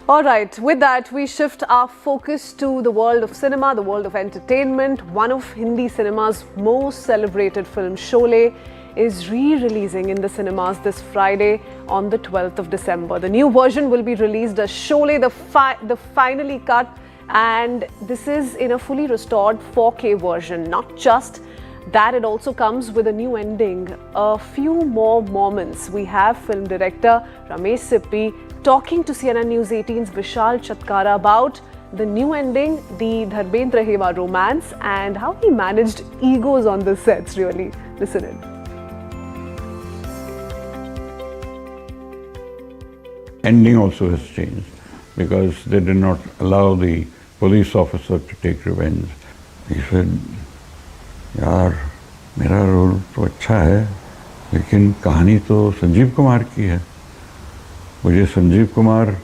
All right, with that, we shift our focus to the world of cinema, the world of entertainment. One of Hindi cinema's most celebrated films, Sholay, is re-releasing in the cinemas this Friday on the 12th of December. The new version will be released as Sholay, the finally cut, and this is in a fully restored 4K version. Not just that, it also comes with a new ending, a few more moments. We have film director Ramesh Sippy talking to CNN News 18's Vishal Chatkara about the new ending, the Dharmendra Hema romance, and how he managed egos on the sets, really. Listen in. Ending also has changed because they did not allow the police officer to take revenge. He said, यार मेरा role तो अच्छा है लेकिन कहानी तो संजीव कुमार की है मुझे Sanjeev Kumar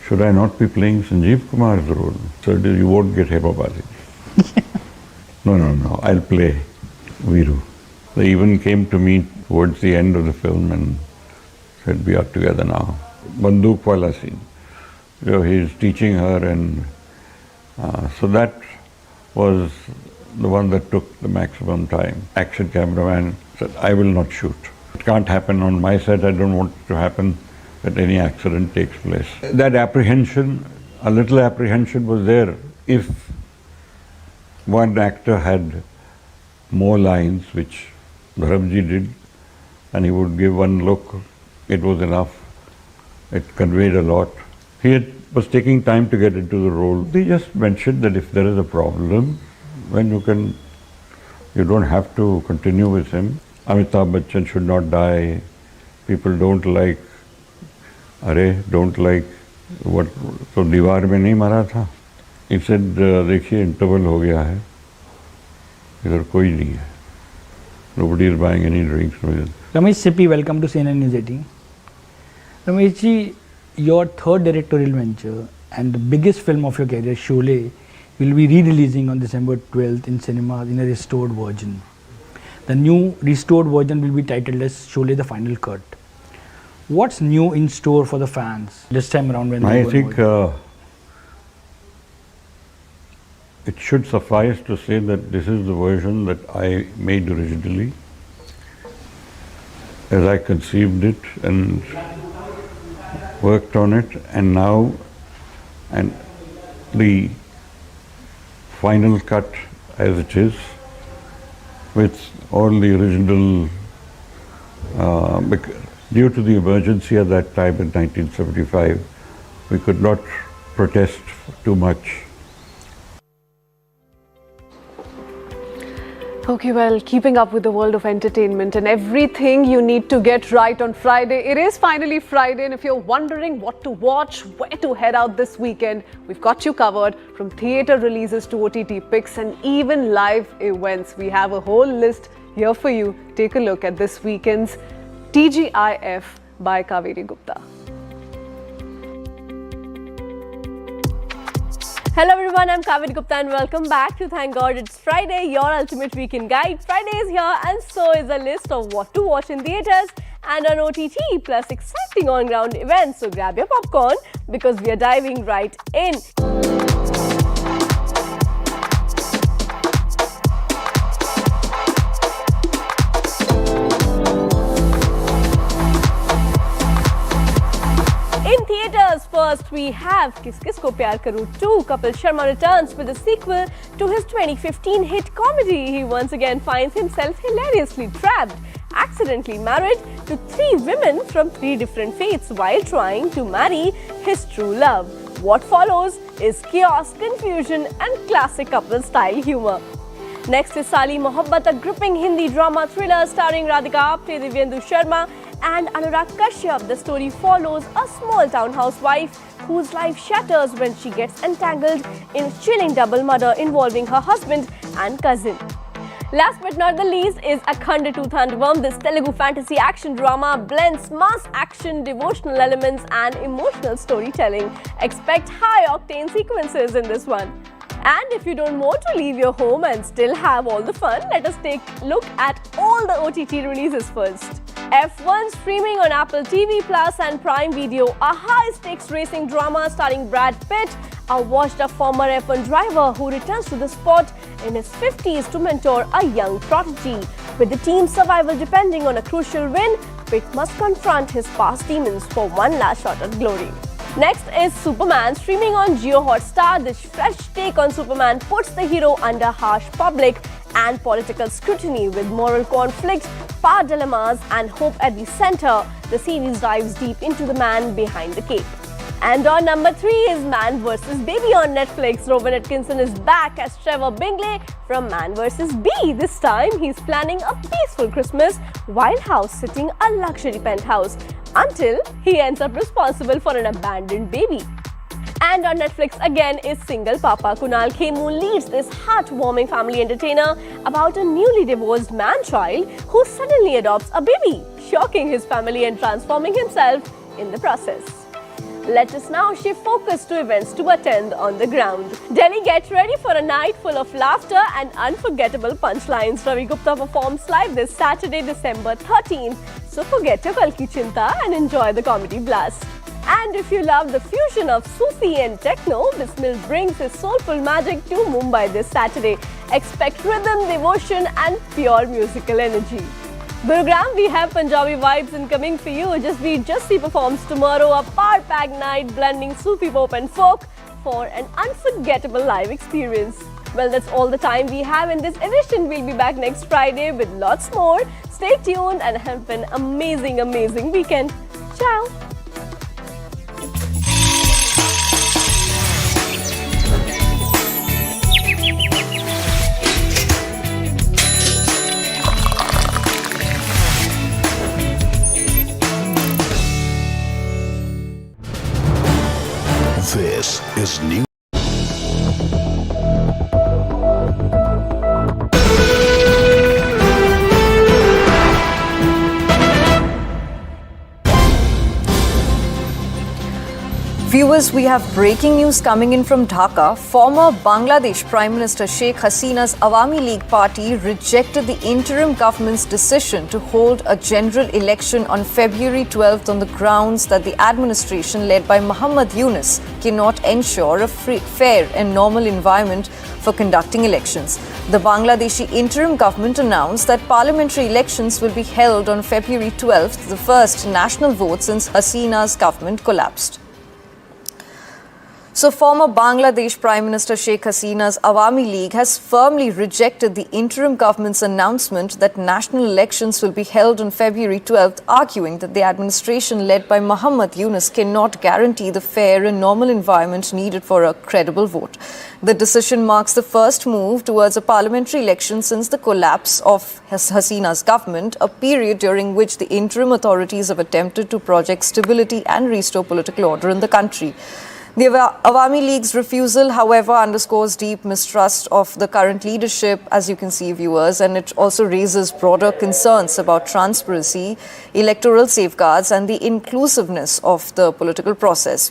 should I not be playing Sanjeev Kumar's role? So you won't get Hema Malini. No, I'll play Viru. They even came to me towards the end of the film and said, we are together now. Banduk wala scene. He's teaching her, and so that was the one that took the maximum time. Action cameraman said, I will not shoot. It can't happen on my set. I don't want it to happen that any accident takes place. That apprehension, a little apprehension was there. If one actor had more lines, which Dharamji did, and he would give one look, it was enough. It conveyed a lot. He was taking time to get into the role. They just mentioned that if there is a problem, when you don't have to continue with him. Amitabh Bachchan should not die. People don't like what, तो दीवार में नहीं मारा था. He said, देखिए interval हो गया है, इधर कोई नहीं है. Nobody is buying any drinks. Ramesh Sippy, welcome to CNN News 18. Ramesh ji, your third directorial venture and the biggest film of your career, Sholay, will be re-releasing on December 12th in cinemas in a restored version. The new restored version will be titled as Sholay the Final Cut. What's new in store for the fans this time around? When I think it should suffice to say that this is the version that I made originally, as I conceived it and worked on it, and now the final cut as it is, with all the original, due to the emergency at that time in 1975, we could not protest too much. Okay, well, keeping up with the world of entertainment and everything you need to get right on Friday. It is finally Friday, and if you're wondering what to watch, where to head out this weekend, we've got you covered. From theatre releases to OTT picks and even live events, we have a whole list here for you. Take a look at this weekend's TGIF by Kaveri Gupta. Hello everyone, I'm Kavit Gupta and welcome back to Thank God It's Friday, your ultimate weekend guide. Friday is here and so is a list of what to watch in theatres and on OTT plus exciting on-ground events. So grab your popcorn because we are diving right in. In theatres, first we have Kis Kis Ko Pyar Karu 2. Kapil Sharma returns with a sequel to his 2015 hit comedy. He once again finds himself hilariously trapped, accidentally married to 3 women from 3 different faiths while trying to marry his true love. What follows is chaos, confusion and classic couple-style humour. Next is Sali Mohabbat, a gripping Hindi drama thriller starring Radhika Apte, Divyendu Sharma and Anurag Kashyap. The story follows a small-town housewife whose life shatters when she gets entangled in a chilling double murder involving her husband and cousin. Last but not the least is Akhand Tandvam. This Telugu fantasy action drama blends mass action, devotional elements and emotional storytelling. Expect high-octane sequences in this one. And if you don't want to leave your home and still have all the fun, let us take a look at all the OTT releases first. F1 streaming on Apple TV Plus and Prime Video, a high-stakes racing drama starring Brad Pitt, a washed-up former F1 driver who returns to the sport in his 50s to mentor a young prodigy. With the team's survival depending on a crucial win, Pitt must confront his past demons for one last shot at glory. Next is Superman, streaming on Jio Hotstar. This fresh take on Superman puts the hero under harsh public and political scrutiny. With moral conflict, power dilemmas and hope at the center, the series dives deep into the man behind the cape. And on number 3 is Man vs. Baby on Netflix. Rowan Atkinson is back as Trevor Bingley from Man vs. Bee. This time, he's planning a peaceful Christmas while house-sitting a luxury penthouse until he ends up responsible for an abandoned baby. And on Netflix again is Single Papa. Kunal Khemu leads this heartwarming family entertainer about a newly divorced man-child who suddenly adopts a baby, shocking his family and transforming himself in the process. Let us now shift focus to events to attend on the ground. Delhi, get ready for a night full of laughter and unforgettable punchlines. Ravi Gupta performs live this Saturday, December 13th. So forget your Kalki Chinta and enjoy the comedy blast. And if you love the fusion of Sufi and techno, Bismil brings his soulful magic to Mumbai this Saturday. Expect rhythm, devotion and pure musical energy. Gurugram, we have Punjabi vibes incoming for you. Just Beat Jussi performs tomorrow, a power-packed night blending Sufi pop and folk for an unforgettable live experience. Well, that's all the time we have in this edition. We'll be back next Friday with lots more. Stay tuned and have an amazing, amazing weekend. Ciao! This is New. Viewers, we have breaking news coming in from Dhaka. Former Bangladesh Prime Minister Sheikh Hasina's Awami League party rejected the interim government's decision to hold a general election on February 12th on the grounds that the administration led by Muhammad Yunus cannot ensure a free, fair and normal environment for conducting elections. The Bangladeshi interim government announced that parliamentary elections will be held on February 12th, the first national vote since Hasina's government collapsed. So, former Bangladesh Prime Minister Sheikh Hasina's Awami League has firmly rejected the interim government's announcement that national elections will be held on February 12th, arguing that the administration led by Muhammad Yunus cannot guarantee the fair and normal environment needed for a credible vote. The decision marks the first move towards a parliamentary election since the collapse of Hasina's government, a period during which the interim authorities have attempted to project stability and restore political order in the country. The Awami League's refusal, however, underscores deep mistrust of the current leadership, as you can see, viewers, and it also raises broader concerns about transparency, electoral safeguards, and the inclusiveness of the political process.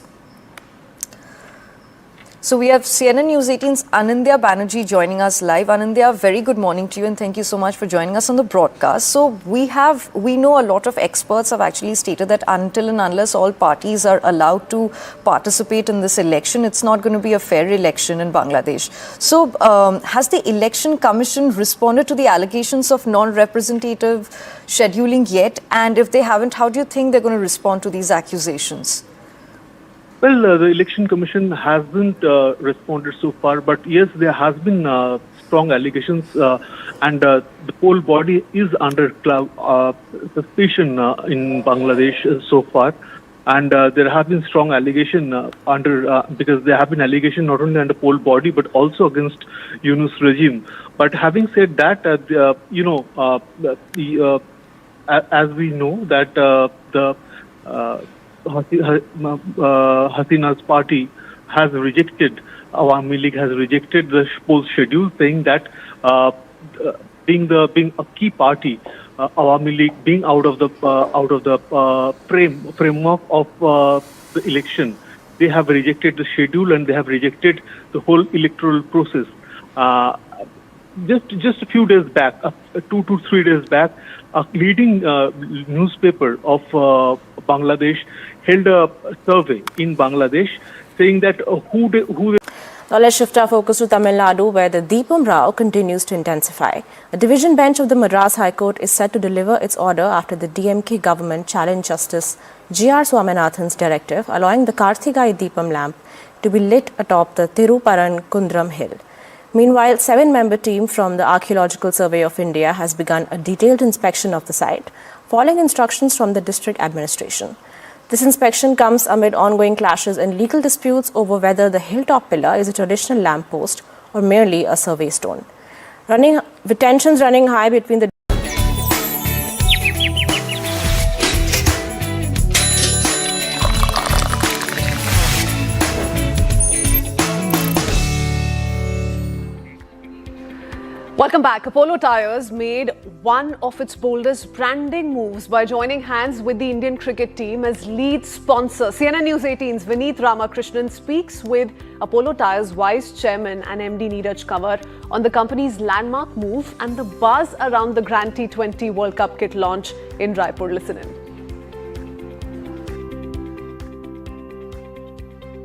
So we have CNN News 18's Anindya Banerjee joining us live. Anindya, very good morning to you and thank you so much for joining us on the broadcast. So we know a lot of experts have actually stated that until and unless all parties are allowed to participate in this election, it's not going to be a fair election in Bangladesh. So has the Election Commission responded to the allegations of non-representative scheduling yet? And if they haven't, how do you think they're going to respond to these accusations? Well, the Election Commission hasn't responded so far, but yes, there has been strong allegations, and the whole body is under suspicion in Bangladesh so far. And there have been strong allegations because there have been allegations not only under poll body but also against Yunus regime. But having said that, as we know that the Hasina's party has rejected, Awami League has rejected the poll schedule, saying that being a key party, Awami League being out of the framework of the election, they have rejected the schedule and they have rejected the whole electoral process. Just a few days back, 2 to 3 days back, a leading newspaper of Bangladesh held a survey in Bangladesh saying that Now let's shift our focus to Tamil Nadu, where the Deepam Rao continues to intensify. A division bench of the Madras High Court is set to deliver its order after the DMK government challenged Justice G.R. Swaminathan's directive, allowing the Karthigai Deepam lamp to be lit atop the Thiruparan Kundram hill. Meanwhile, 7-member team from the Archaeological Survey of India has begun a detailed inspection of the site, following instructions from the district administration. This inspection comes amid ongoing clashes and legal disputes over whether the hilltop pillar is a traditional lamp post or merely a survey stone. With tensions running high between the Welcome back. Apollo Tyres made one of its boldest branding moves by joining hands with the Indian cricket team as lead sponsor. CNN News 18's Vineet Ramakrishnan speaks with Apollo Tyres Vice Chairman and MD Neeraj Kanwar on the company's landmark move and the buzz around the Grand T20 World Cup kit launch in Raipur. Listen in.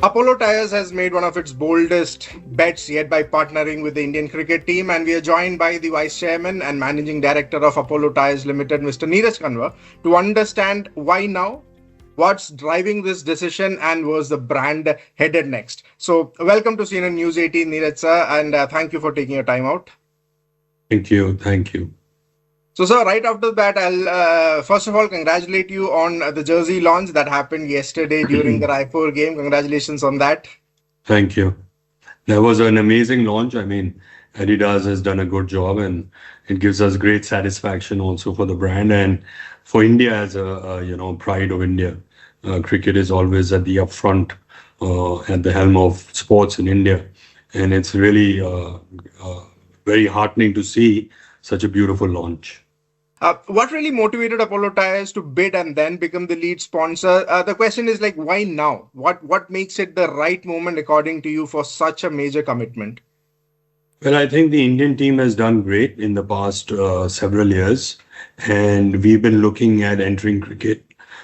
Apollo Tyres has made one of its boldest bets yet by partnering with the Indian cricket team, and we are joined by the Vice Chairman and Managing Director of Apollo Tyres Limited, Mr. Neeraj Kanwar, to understand why now, what's driving this decision, and where's the brand headed next. So, welcome to CNN News 18, Neeraj sir, and thank you for taking your time out. Thank you. Thank you. So, sir, right after that, I'll first of all congratulate you on the jersey launch that happened yesterday during the Raipur game. Congratulations on that. Thank you. That was an amazing launch. I mean, Adidas has done a good job, and it gives us great satisfaction also for the brand and for India as a pride of India. Cricket is always at the upfront, at the helm of sports in India, and it's really very heartening to see such a beautiful launch. What really motivated Apollo Tyres to bid and then become the lead sponsor? The question is like, why now? What makes it the right moment, according to you, for such a major commitment? Well, I think the Indian team has done great in the past several years, and we've been looking at entering cricket.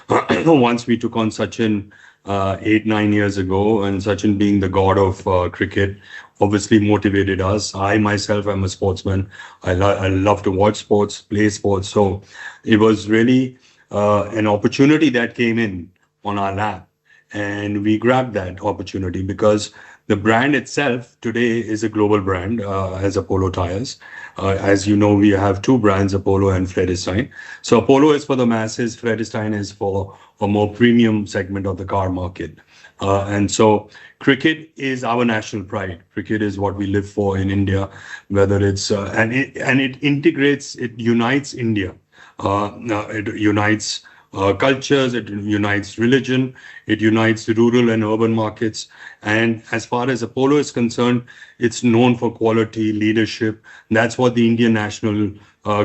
Once we took on Sachin 8-9 years ago, and Sachin being the god of cricket, obviously motivated us. I myself am a sportsman. I love to watch sports, play sports. So it was really an opportunity that came in on our lap, and we grabbed that opportunity because the brand itself today is a global brand as Apollo Tyres. As you know, we have two brands, Apollo and Vredestein. So Apollo is for the masses, Vredestein is for a more premium segment of the car market. And so cricket is our national pride. Cricket is what we live for in India, whether it's, and it integrates, it unites India. It unites cultures, it unites religion, it unites rural and urban markets. And as far as Apollo is concerned, it's known for quality, leadership. That's what the Indian national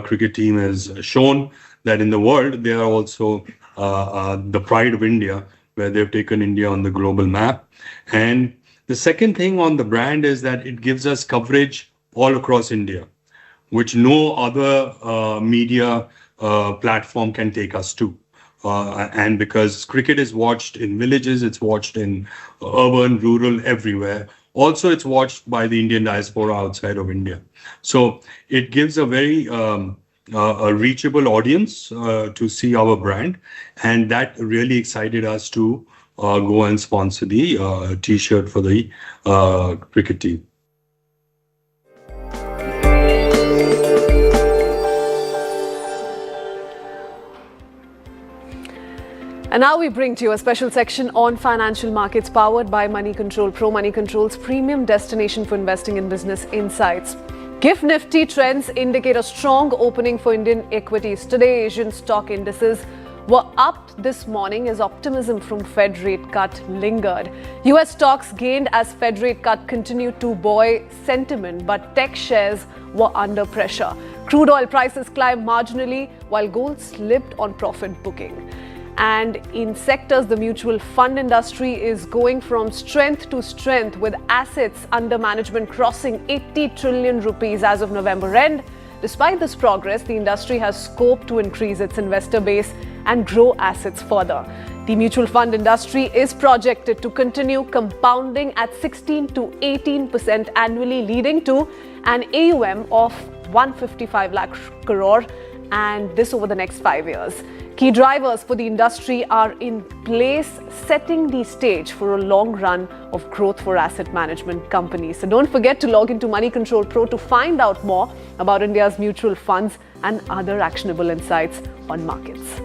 cricket team has shown, that in the world, they are also the pride of India, where they've taken India on the global map. And The second thing on the brand is that it gives us coverage all across India, which no other media platform can take us to. And because cricket is watched in villages, it's watched in urban, rural, everywhere. Also, it's watched by the Indian diaspora outside of India. So it gives a very a reachable audience to see our brand. And that really excited us to go and sponsor the T-shirt for the cricket team. And now we bring to you a special section on financial markets powered by Money Control Pro, Money Control's premium destination for investing in business insights. GIFT Nifty trends indicate a strong opening for Indian equities. Today, Asian stock indices were up this morning as optimism from Fed rate cut lingered. US stocks gained as Fed rate cut continued to buoy sentiment, but tech shares were under pressure. Crude oil prices climbed marginally while gold slipped on profit booking. And in sectors, the mutual fund industry is going from strength to strength, with assets under management crossing 80 trillion rupees as of November end. Despite this progress, the industry has scope to increase its investor base and grow assets further. The mutual fund industry is projected to continue compounding at 16 to 18% annually, leading to an AUM of 155 lakh crore, and this over the next 5 years. Key drivers for the industry are in place, setting the stage for a long run of growth for asset management companies. So don't forget to log into Money Control Pro to find out more about India's mutual funds and other actionable insights on markets.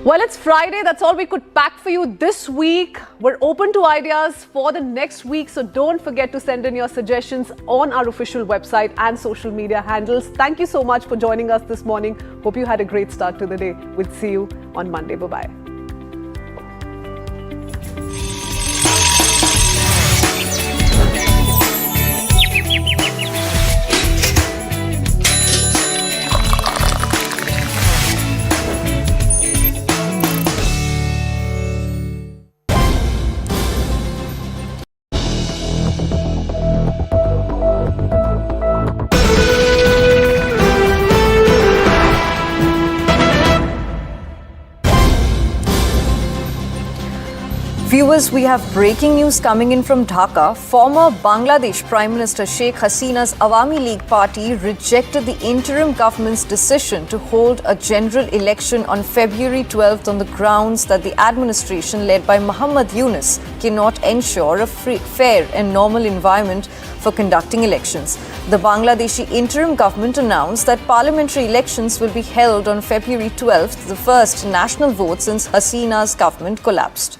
Well, it's Friday. That's all we could pack for you this week. We're open to ideas for the next week, so don't forget to send in your suggestions on our official website and social media handles. Thank you so much for joining us this morning. Hope you had a great start to the day. We'll see you on Monday. Bye-bye. Viewers, we have breaking news coming in from Dhaka. Former Bangladesh Prime Minister Sheikh Hasina's Awami League party rejected the interim government's decision to hold a general election on February 12th on the grounds that the administration led by Muhammad Yunus cannot ensure a free, fair and normal environment for conducting elections. The Bangladeshi interim government announced that parliamentary elections will be held on February 12th, the first national vote since Hasina's government collapsed.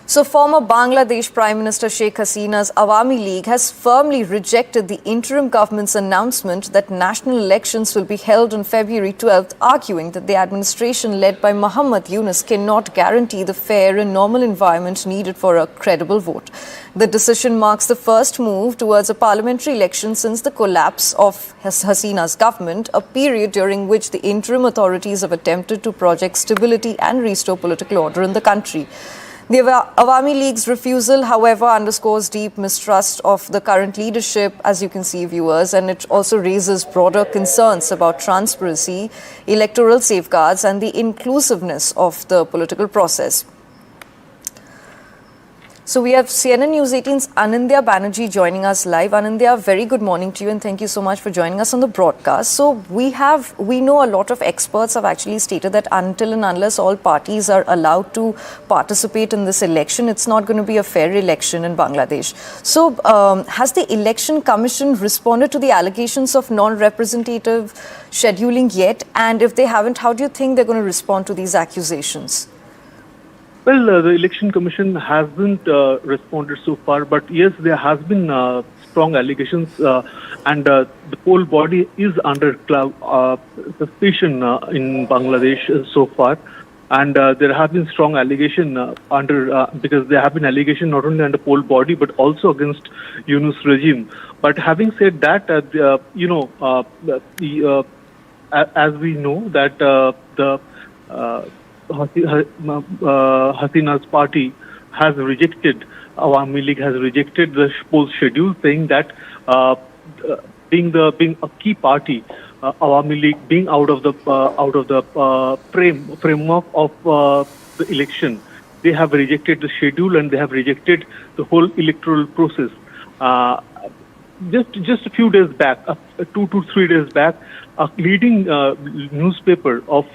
So, former Bangladesh Prime Minister Sheikh Hasina's Awami League has firmly rejected the interim government's announcement that national elections will be held on February 12th, arguing that the administration led by Muhammad Yunus cannot guarantee the fair and normal environment needed for a credible vote. The decision marks the first move towards a parliamentary election since the collapse of Hasina's government, a period during which the interim authorities have attempted to project stability and restore political order in the country. The Awami League's refusal, however, underscores deep mistrust of the current leadership, as you can see, viewers, and it also raises broader concerns about transparency, electoral safeguards, and the inclusiveness of the political process. So we have CNN News 18's Anindya Banerjee joining us live. Anindya, very good morning to you and thank you so much for joining us on the broadcast. So we know a lot of experts have actually stated that until and unless all parties are allowed to participate in this election, it's not going to be a fair election in Bangladesh. So has the Election Commission responded to the allegations of non-representative scheduling yet? And if they haven't, how do you think they're going to respond to these accusations? Well, the Election Commission hasn't responded so far, but yes, there has been strong allegations, and the whole body is under suspicion in Bangladesh so far. And there have been strong allegations because there have been allegations not only under poll body but also against Yunus regime. But having said that, as we know that Hasina's party has rejected, Awami League has rejected the poll schedule, saying that being a key party, Awami League being out of the framework of the election, they have rejected the schedule and they have rejected the whole electoral process. Just a few days back, 2 to 3 days back, a leading newspaper of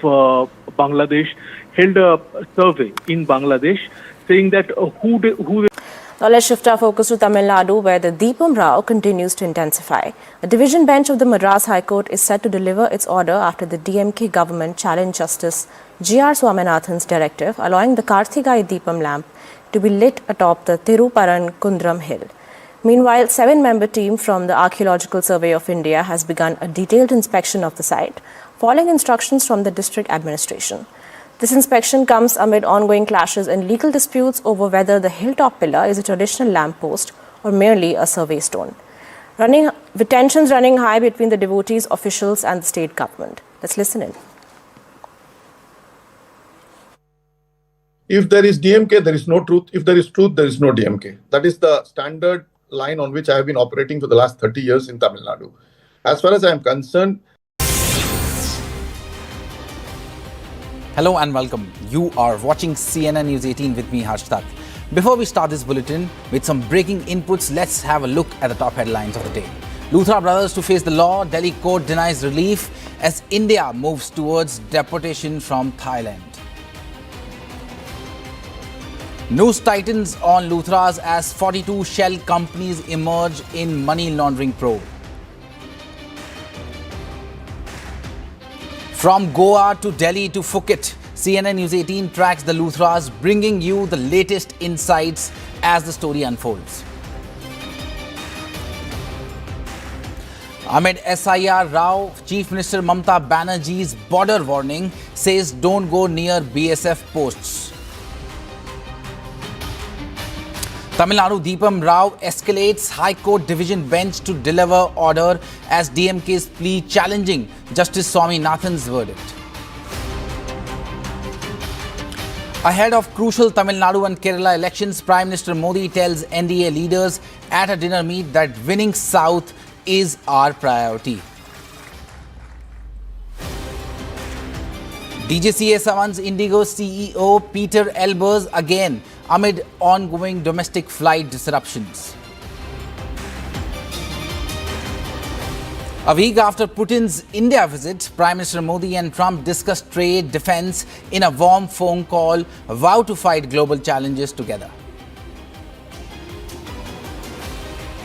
Bangladesh held a survey in Bangladesh saying that Now let's shift our focus to Tamil Nadu, where the Deepam Rao continues to intensify. A division bench of the Madras High Court is set to deliver its order after the DMK government challenged Justice G.R. Swaminathan's directive, allowing the Karthigai Deepam lamp to be lit atop the Thiruparan Kundram hill. Meanwhile, 7-member team from the Archaeological Survey of India has begun a detailed inspection of the site, following instructions from the district administration. This inspection comes amid ongoing clashes and legal disputes over whether the hilltop pillar is a traditional lamp post or merely a survey stone. With tensions running high between the devotees, officials and the state government. Let's listen in. If there is DMK, there is no truth. If there is truth, there is no DMK. That is the standard line on which I have been operating for the last 30 years in Tamil Nadu. As far as I am concerned. Hello and welcome. You are watching CNN News 18 with me, Harsh Tak. Before we start this bulletin with some breaking inputs, let's have a look at the top headlines of the day. Luthra brothers to face the law. Delhi court denies relief as India moves towards deportation from Thailand. News tightens on Luthras as 42 shell companies emerge in money laundering probe. From Goa to Delhi to Phuket, CNN News 18 tracks the Luthras, bringing you the latest insights as the story unfolds. Amid SIR Rao, Chief Minister Mamata Banerjee's border warning says don't go near BSF posts. Tamil Nadu Deepam Rao escalates High Court Division Bench to deliver order as DMK's plea challenging Justice Swaminathan's verdict. Ahead of crucial Tamil Nadu and Kerala elections, Prime Minister Modi tells NDA leaders at a dinner meet that winning South is our priority. DGCA summons Indigo CEO Peter Elbers again amid ongoing domestic flight disruptions. A week after Putin's India visit, Prime Minister Modi and Trump discussed trade, defense in a warm phone call, vow to fight global challenges together.